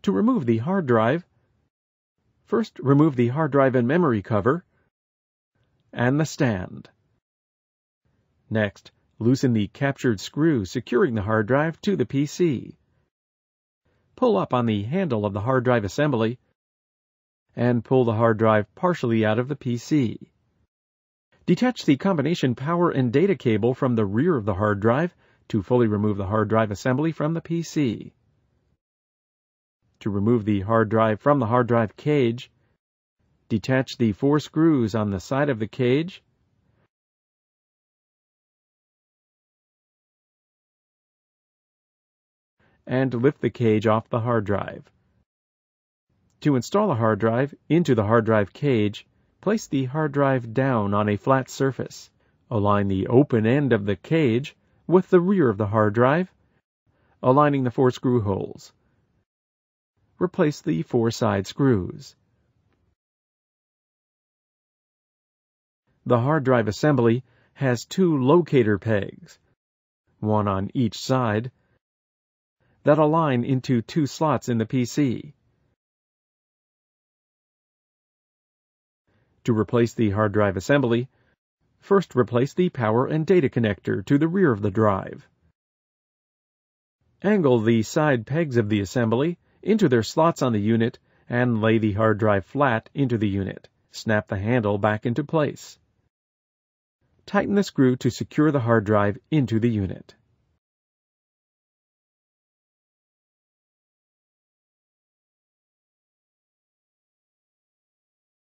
To remove the hard drive, first remove the hard drive and memory cover and the stand. Next, loosen the captured screw securing the hard drive to the PC. Pull up on the handle of the hard drive assembly and pull the hard drive partially out of the PC. Detach the combination power and data cable from the rear of the hard drive to fully remove the hard drive assembly from the PC. To remove the hard drive from the hard drive cage, detach the 4 screws on the side of the cage and lift the cage off the hard drive. To install the hard drive into the hard drive cage, place the hard drive down on a flat surface. Align the open end of the cage with the rear of the hard drive, aligning the 4 screw holes. Replace the 4 side screws. The hard drive assembly has 2 locator pegs, one on each side, that align into 2 slots in the PC. To replace the hard drive assembly, first replace the power and data connector to the rear of the drive. Angle the side pegs of the assembly into their slots on the unit and lay the hard drive flat into the unit. Snap the handle back into place. Tighten the screw to secure the hard drive into the unit.